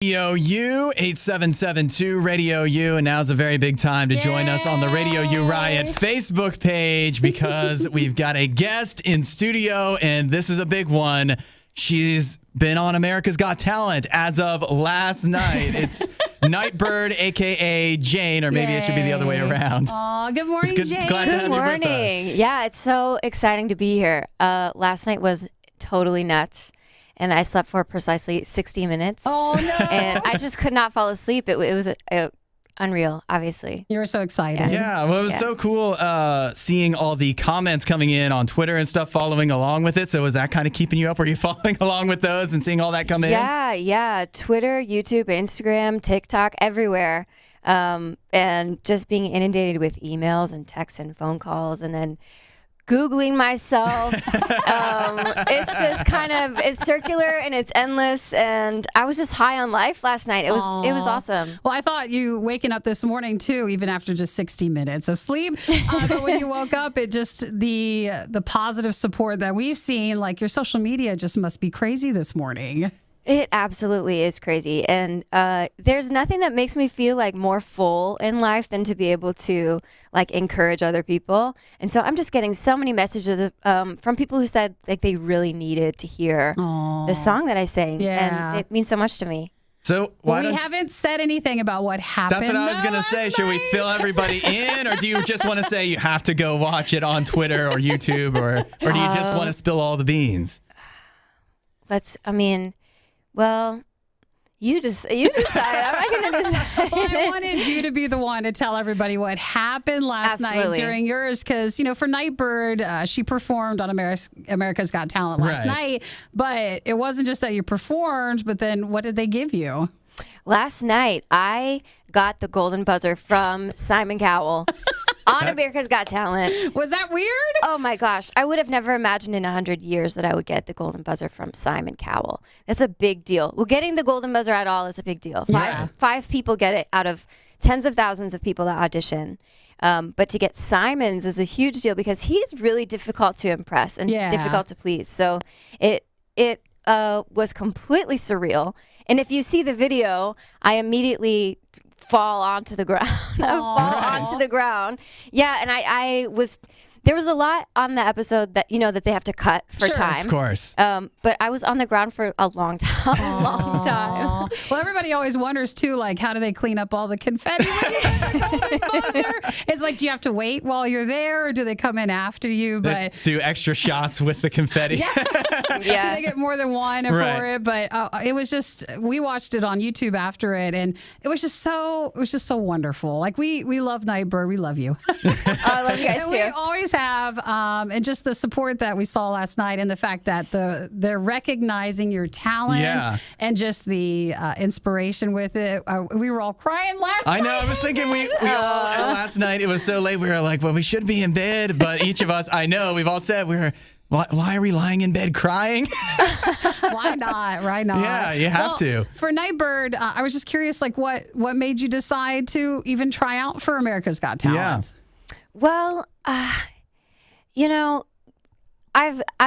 RadioU 8772 RadioU, and now's a very big time to join us on the RadioU Riot Facebook page because we've got a guest in studio, and this is a big one. She's been on America's Got Talent as of last night. It's Nightbirde, a.k.a. Jane, or maybe it should be the other way around. Oh, good morning, Jane. Glad to have you with us. Yeah, it's so exciting to be here. Last night was totally nuts. And I slept for precisely 60 minutes. Oh, no. And I just could not fall asleep. It was unreal, obviously. You were so excited. Yeah, well, it was so cool seeing all the comments coming in on Twitter and stuff following along with it. So was that kind of keeping you up? Were you following along with those and seeing all that come in? Yeah. Twitter, YouTube, Instagram, TikTok, everywhere. And just being inundated with emails and texts and phone calls, and then Googling myself. It's just it's circular and it's endless. And I was just high on life last night. It was awesome. Well, I thought you waking up this morning too, even after just 60 minutes of sleep. But when you woke up, it just the positive support that we've seen, like your social media just must be crazy this morning. It absolutely is crazy. And there's nothing that makes me feel like more full in life than to be able to like encourage other people. And so I'm just getting so many messages from people who said like they really needed to hear the song that I sang. Yeah. And it means so much to me. So we haven't said anything about what happened. That's what I was going to say. Should we fill everybody in, or do you just want to say you have to go watch it on Twitter or YouTube, or do you just want to spill all the beans? Well, you decide. I'm not going to decide. Well, I wanted you to be the one to tell everybody what happened last night during yours, because, for Nightbirde, she performed on America's Got Talent last night, but it wasn't just that you performed, but then what did they give you? Last night, I got the golden buzzer from Simon Cowell. On America's Got Talent. Was that weird? Oh my gosh. I would have never imagined in 100 years that I would get the golden buzzer from Simon Cowell. That's a big deal. Well, getting the golden buzzer at all is a big deal. Five people get it out of tens of thousands of people that audition. But to get Simon's is a huge deal because he's really difficult to impress and difficult to please. So it was completely surreal. And if you see the video, I immediately fall onto the ground. Onto the ground. Yeah, and there was a lot on the episode that that they have to cut for time. Of course. But I was on the ground for a long time. Long time. Well, everybody always wonders too, like, how do they clean up all the confetti when you get the golden buzzer? It's like, do you have to wait while you're there, or do they come in after you? But do extra shots with the confetti. Do they get more than one for it? But it was just, we watched it on YouTube after it, and it was just so wonderful. Like we love Nightbirde, we love you. I love you guys too. We always have, and just the support that we saw last night, and the fact that they're recognizing your talent and just the inspiration with it. We were all crying last night. I know. I was thinking we all last night. It was so late. We were like, well, we should be in bed, but each of us, I know, we've all said why are we lying in bed crying? Why not? Why not? Yeah, you have to. For Nightbirde, I was just curious, like, what made you decide to even try out for America's Got Talent? Yeah. Well, I've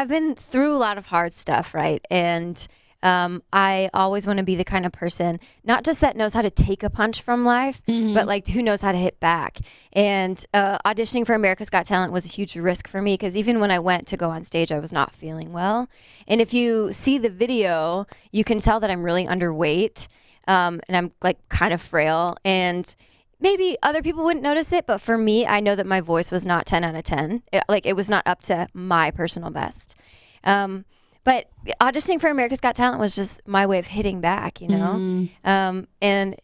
been through a lot of hard stuff, right? And I always want to be the kind of person, not just that knows how to take a punch from life, but like who knows how to hit back. And auditioning for America's Got Talent was a huge risk for me because even when I went to go on stage, I was not feeling well. And if you see the video, you can tell that I'm really underweight and I'm like kind of frail. And maybe other people wouldn't notice it, but for me, I know that my voice was not 10 out of 10. It was not up to my personal best. But auditioning for America's Got Talent was just my way of hitting back, and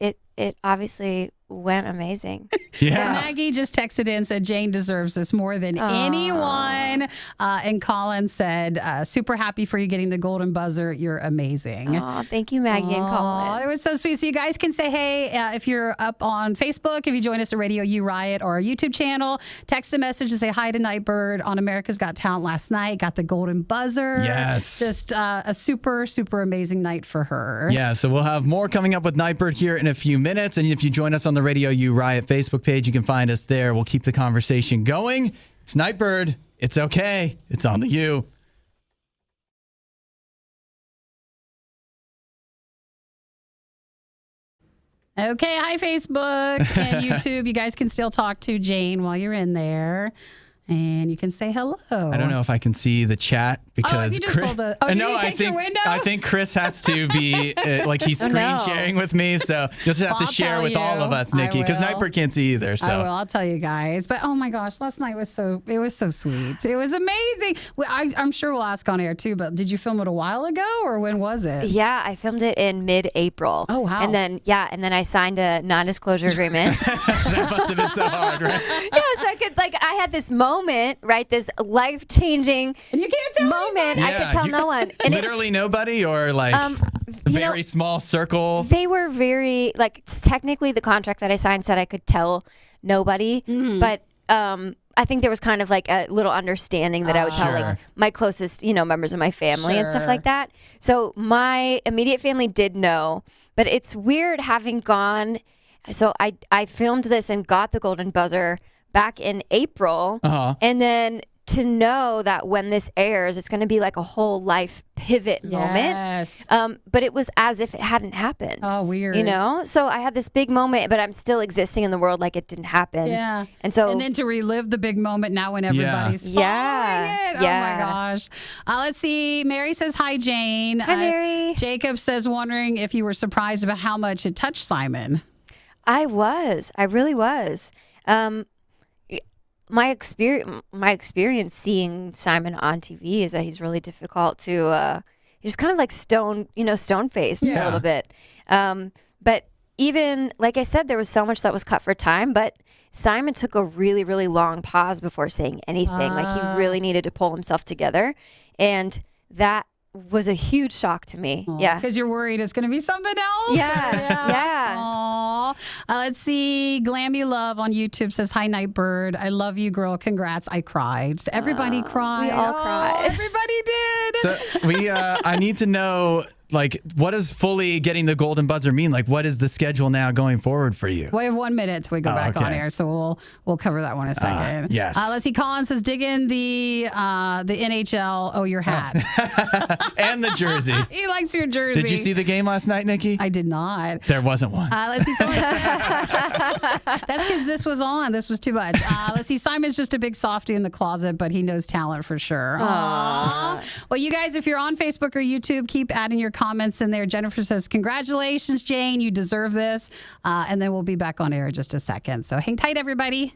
it obviously went amazing. Yeah. Maggie just texted in and said Jane deserves this more than anyone. And Colin said, super happy for you getting the golden buzzer. You're amazing. Oh, thank you, Maggie and Colin. It was so sweet. So you guys can say hey if you're up on Facebook, if you join us at RadioU Riot or our YouTube channel, text a message to say hi to Nightbirde on America's Got Talent last night. Got the golden buzzer. Yes. Just a super, super amazing night for her. Yeah, so we'll have more coming up with Nightbirde here in a few minutes. And if you join us on the RadioU Riot Facebook page, you can find us there. We'll keep the conversation going. It's Nightbirde. It's okay. It's on the U. Okay, hi, Facebook and YouTube. You guys can still talk to Jane while you're in there. And you can say hello. I don't know if I can see the chat because you just pulled the. Oh, did you take your window? I think Chris has to be like he's screen sharing with me, so you'll just have to share with all of us, Nikki, because Nightbirde can't see either. So I will. I'll tell you guys. But oh my gosh, last night was so sweet. It was amazing. I'm sure we'll ask on air too. But did you film it a while ago or when was it? Yeah, I filmed it in mid-April. Oh wow. And then I signed a non-disclosure agreement. That must have been so hard, right? Yeah, so I had this moment, right? This life-changing and you can't tell moment. anybody. I could tell no one. And literally nobody, or like a very small circle. They were very technically the contract that I signed said I could tell nobody, but I think there was kind of like a little understanding that I would tell like my closest, members of my family and stuff like that. So my immediate family did know, but it's weird having gone. So I filmed this and got the golden buzzer back in April, and then to know that when this airs, it's going to be like a whole life pivot moment. But it was as if it hadn't happened. Oh, weird. So I had this big moment, but I'm still existing in the world like it didn't happen. Yeah. And then to relive the big moment now when everybody's following it. Oh my gosh. Let's see. Mary says, hi, Jane. Hi, Mary. Jacob says, wondering if you were surprised about how much it touched Simon. I was. I really was. My experience seeing Simon on TV is that he's really difficult to. He's kind of like stone-faced a little bit. But even like I said, there was so much that was cut for time. But Simon took a really, really long pause before saying anything. Like he really needed to pull himself together, and that was a huge shock to me. Yeah, because you're worried it's going to be something else. Yeah. Aww. Let's see. Glammy Love on YouTube says, hi, Nightbirde. I love you, girl. Congrats. I cried. Everybody cried. We all cried. Everybody did. So I need to know, like, what does fully getting the golden buzzer mean? Like, what is the schedule now going forward for you? We have 1 minute till we go back on air, so we'll cover that one in a second. Yes. Let's see. Colin says, dig in the NHL. Oh, your hat. And the jersey. He likes your jersey. Did you see the game last night, Nikki? I did not. There wasn't one. Let's see. That's because this was on. This was too much. Let's see. Simon's just a big softie in the closet, but he knows talent for sure. Aww. Well, you guys, if you're on Facebook or YouTube, keep adding your comments in there. Jennifer says, congratulations, Jane. You deserve this. And then we'll be back on air in just a second. So hang tight, everybody.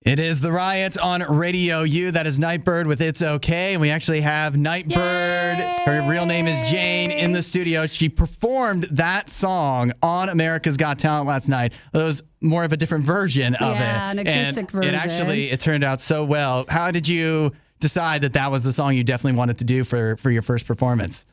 It is the Riot on Radio U. That is Nightbirde with It's Okay. And we actually have Nightbirde. Yay! Her real name is Jane in the studio. She performed that song on America's Got Talent last night. It was more of a different version of it. Yeah, an acoustic version. It turned out so well. How did you decide that was the song you definitely wanted to do for your first performance?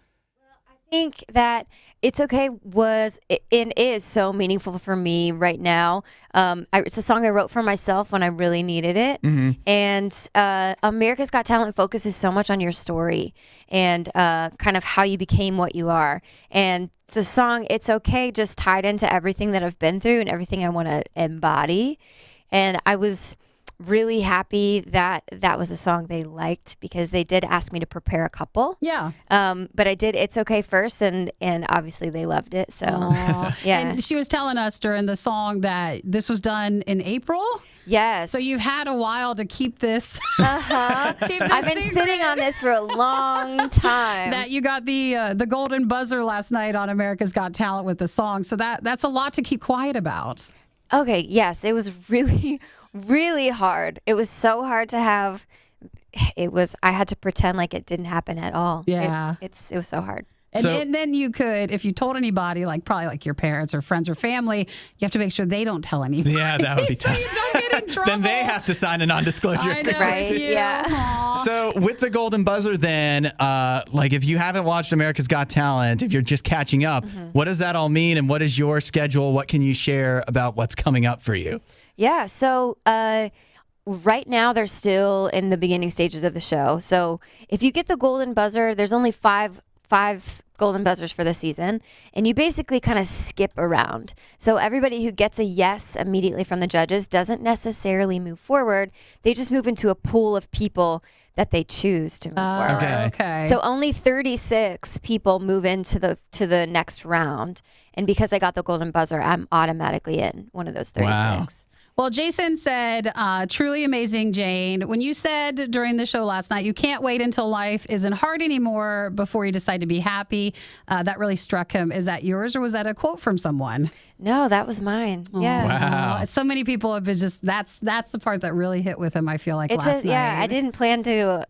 I think that It's Okay was and is so meaningful for me right now. It's a song I wrote for myself when I really needed it. Mm-hmm. And America's Got Talent focuses so much on your story and kind of how you became what you are. And the song It's Okay just tied into everything that I've been through and everything I want to embody. And I was really happy that was a song they liked because they did ask me to prepare a couple. Yeah. But I did It's Okay first, and obviously they loved it. So yeah. And she was telling us during the song that this was done in April. Yes. So you've had a while to keep this. I've been sitting on this for a long time. That you got the golden buzzer last night on America's Got Talent with the song. So that's a lot to keep quiet about. Okay. Yes, it was really, really hard. It was so hard to have. I had to pretend like it didn't happen at all. Yeah. It was so hard. And then you could, if you told anybody, like probably like your parents or friends or family, you have to make sure they don't tell anybody. Yeah, that would be tough. So you don't get in trouble. Then they have to sign a non-disclosure agreement. Right? Yeah. Aww. So with the Golden Buzzer then, like if you haven't watched America's Got Talent, if you're just catching up, what does that all mean and what is your schedule? What can you share about what's coming up for you? Yeah, so right now they're still in the beginning stages of the show. So if you get the Golden Buzzer, there's only five Golden Buzzers for the season, and you basically kind of skip around. So everybody who gets a yes immediately from the judges doesn't necessarily move forward. They just move into a pool of people that they choose to move forward. Okay. So only 36 people move into the next round, and because I got the Golden Buzzer, I'm automatically in one of those 36. Wow. Well, Jason said, truly amazing, Jane. When you said during the show last night, you can't wait until life isn't hard anymore before you decide to be happy. That really struck him. Is that yours or was that a quote from someone? No, that was mine. Yeah. Wow. So many people have been just, that's the part that really hit with him, I feel like, It's last just, night. yeah, I didn't plan to,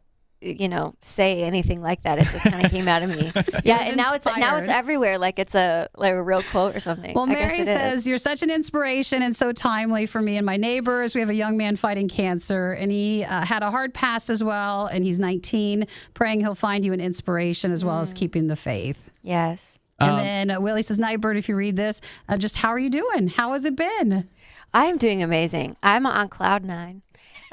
say anything like that. It just kind of came out of me. Yeah, and now it's inspired. everywhere, like it's a real quote or something. Well, I guess Mary it says, is. you're such an inspiration and so timely for me and my neighbors. We have a young man fighting cancer, and he had a hard past as well, and he's 19, praying he'll find you an inspiration as well as keeping the faith. Yes. And then Willie says, Nightbirde, if you read this, just how are you doing? How has it been? I am doing amazing. I'm on cloud 9.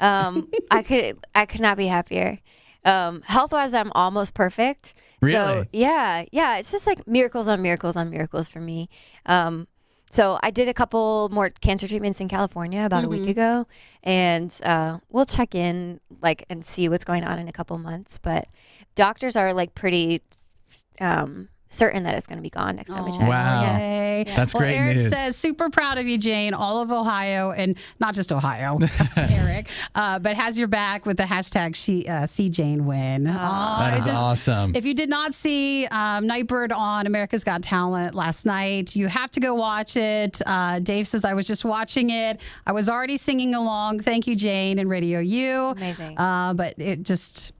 I could not be happier. Health-wise, I'm almost perfect. Really? So yeah. It's just like miracles on miracles on miracles for me. So I did a couple more cancer treatments in California about a week ago, and we'll check in and see what's going on in a couple months. But doctors are pretty certain that it's going to be gone next time we check. Wow. Yay. That's great Eric news. says, super proud of you, Jane, all of Ohio, and not just Ohio, Eric, but has your back with the hashtag See Jane Win. That is awesome. If you did not see Nightbirde on America's Got Talent last night, you have to go watch it. Dave says, I was just watching it. I was already singing along. Thank you, Jane, and Radio U. Amazing. But it just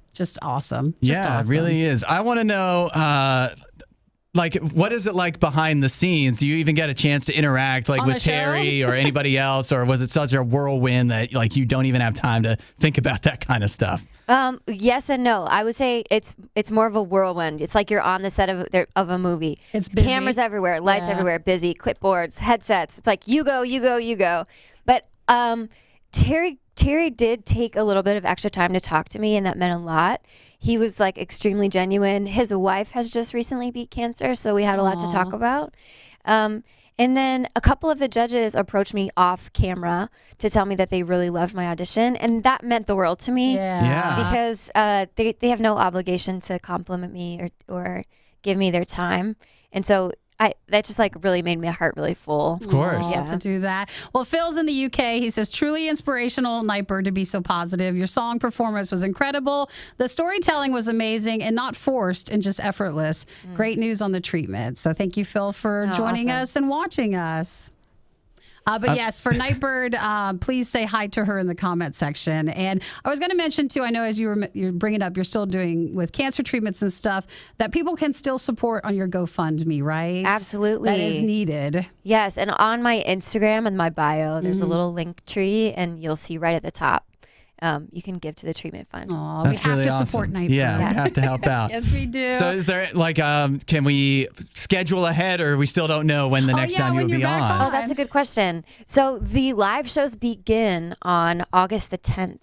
awesome. Just Yeah, awesome. it really is. I want to know, what is it like behind the scenes? Do you even get a chance to interact On with the show? Terry or anybody else? Or was it such a whirlwind that you don't even have time to think about that kind of stuff? Yes and no. I would say it's more of a whirlwind. It's like you're on the set of a movie. It's busy. Cameras everywhere, lights everywhere, busy, clipboards, headsets. It's like you go. But Terry did take a little bit of extra time to talk to me, and that meant a lot. He was extremely genuine. His wife has just recently beat cancer, so we had a lot to talk about. And then a couple of the judges approached me off camera to tell me that they really loved my audition, and that meant the world to me. Yeah. Because they have no obligation to compliment me or give me their time, and so that just really made my heart really full. Of course. To do that. Well, Phil's in the UK. He says, truly inspirational, Nightbirde, to be so positive. Your song performance was incredible. The storytelling was amazing and not forced and just effortless. Great news on the treatment. So thank you, Phil, for joining us and watching us. But yes, for Nightbirde, please say hi to her in the comment section. And I was going to mention too, I know as you're bringing up, you're still doing with cancer treatments and stuff, that people can still support on your GoFundMe, right? Absolutely. That is needed. Yes, and on my Instagram and my bio, there's a little link tree, and you'll see right at the top. You can give to the treatment fund. Aw, That's we have really to awesome. support Nightbirde. Yeah, we have to help out. Yes, we do. So is there can we schedule ahead, or we still don't know when the next time you when would be you're back on? on. Oh, that's a good question. So the live shows begin on August the 10th,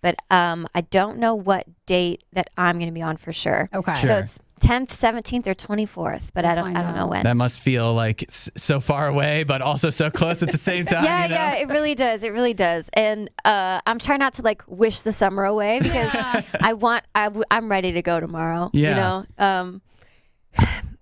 but I don't know what date that I'm going to be on for sure. Okay. Sure. So it's 10th, 17th, or 24th, but I don't know when. That must feel so far away, but also so close at the same time. Yeah, it really does. It really does. And I'm trying not to wish the summer away because I'm ready to go tomorrow. Yeah.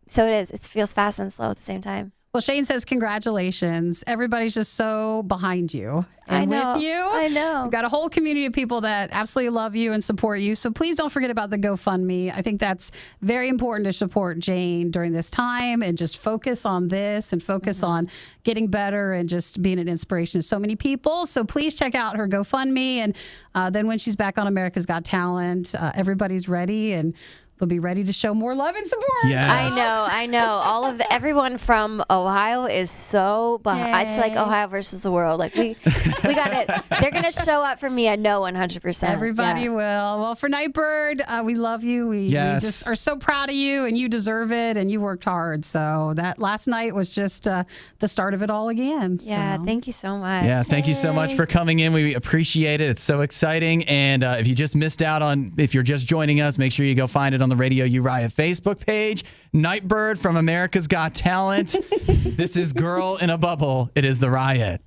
So it is. It feels fast and slow at the same time. Well, Shane says, congratulations. Everybody's just so behind you and I know. with you. I know. You've got a whole community of people that absolutely love you and support you. So please don't forget about the GoFundMe. I think that's very important to support Jane during this time and just focus on this and focus on getting better and just being an inspiration to so many people. So please check out her GoFundMe. And then when she's back on America's Got Talent, everybody's ready and they'll be ready to show more love and support. Yes. I know. Everyone from Ohio is so behind. It's like Ohio versus the world. Like we got it. They're gonna show up for me. I know 100%. Everybody will. Well, for Nightbirde, we love you. We just are so proud of you, and you deserve it, and you worked hard. So that last night was just the start of it all again. Yeah, thank you so much. Yeah, thank you so much for coming in. We appreciate it. It's so exciting. And if you just missed out on, if you're just joining us, make sure you go find it on the RadioU Riot Facebook page. Nightbirde from America's Got Talent. This is Girl in a Bubble. It is the Riot.